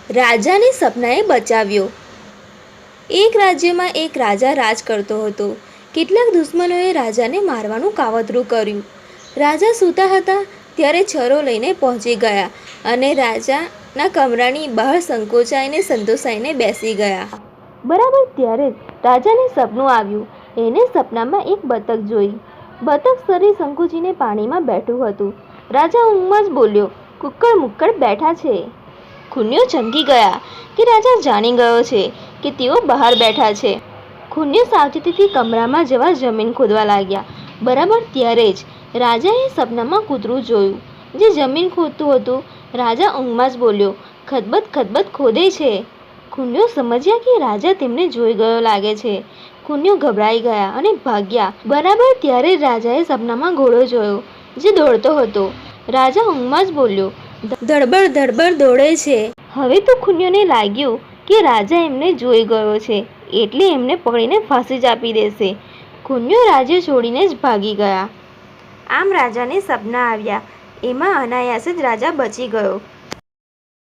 રાજાને સપનાએ બચાવ્યો। એક રાજ્યમાં એક રાજા રાજ કરતો હતો। કેટલાક દુશ્મનોએ રાજાને મારવાનું કાવતરું કર્યું। રાજા સૂતા હતા ત્યારે છરો લઈને પહોંચી ગયા અને રાજાના કમરાની બહાર સંતોષાઈને બેસી ગયા। બરાબર ત્યારે જ રાજાને સપનું આવ્યું। એને સપનામાં એક બતક જોઈ। બતક શરીર સંકોચીને પાણીમાં બેઠું હતું। રાજા ઊંઘમાં જ બોલ્યો, કુક્કડ મુક્કડ બેઠા છે। ખૂન્યો ચમકી ગયા કે રાજા જાણી ગયો છે કે તેઓ બહાર બેઠા છે। ખૂન્યો સાવચેતીથી કમરામાં જવા જમીન ખોદવા લાગ્યા। બરાબર ત્યારે જ રાજાએ સપનામાં કૂતરું જોયું જે જમીન ખોદતું હતું। રાજા ઊંઘમાં જ બોલ્યો, ખદબદ ખદબદ ખોદે છે। ખૂન્યો સમજ્યા કે રાજા તેમને જોઈ ગયો લાગે છે। ખૂન્યો ગભરાઈ ગયા અને ભાગ્યા। બરાબર ત્યારે જ રાજાએ સપનામાં ઘોડો જોયો જે દોડતો હતો। રાજા ઊંઘમાં જ બોલ્યો, ધડબડ ધડબડ દોડે છે। હવે તો ખૂન્યોને લાગ્યું કે રાજા એમને જોઈ ગયો છે એટલે એમને પકડીને ફાંસી જ આપી દેશે। ખૂન્યો રાજ્ય છોડીને જ ભાગી ગયા। આમ રાજાને સપના આવ્યા, એમાં અનાયાસે જ રાજા બચી ગયો।